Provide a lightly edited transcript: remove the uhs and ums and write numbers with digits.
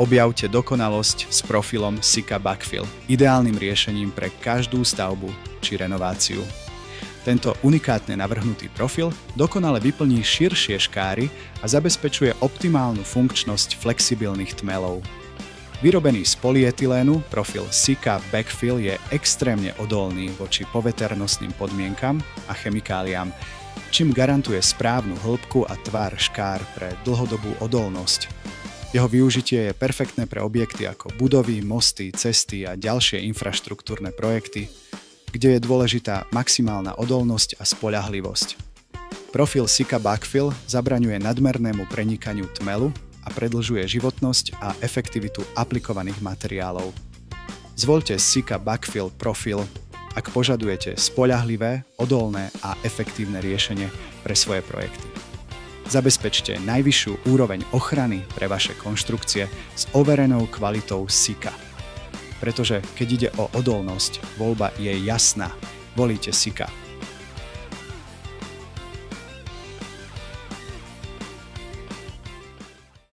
Objavte dokonalosť s profilom Sika Backfill, ideálnym riešením pre každú stavbu či renováciu. Tento unikátne navrhnutý profil dokonale vyplní širšie škáry a zabezpečuje optimálnu funkčnosť flexibilných tmelov. Vyrobený z polyetylénu, profil Sika Backfill je extrémne odolný voči poveternostným podmienkam a chemikáliám, čím garantuje správnu hĺbku a tvar škár pre dlhodobú odolnosť. Jeho využitie je perfektné pre objekty ako budovy, mosty, cesty a ďalšie infraštruktúrne projekty, kde je dôležitá maximálna odolnosť a spoľahlivosť. Profil Sika Backfill zabraňuje nadmernému prenikaniu tmelu a predĺžuje životnosť a efektivitu aplikovaných materiálov. Zvoľte Sika Backfill profil, ak požadujete spoľahlivé, odolné a efektívne riešenie pre svoje projekty. Zabezpečte najvyššiu úroveň ochrany pre vaše konštrukcie s overenou kvalitou Sika. Pretože keď ide o odolnosť, voľba je jasná. Volíte Sika.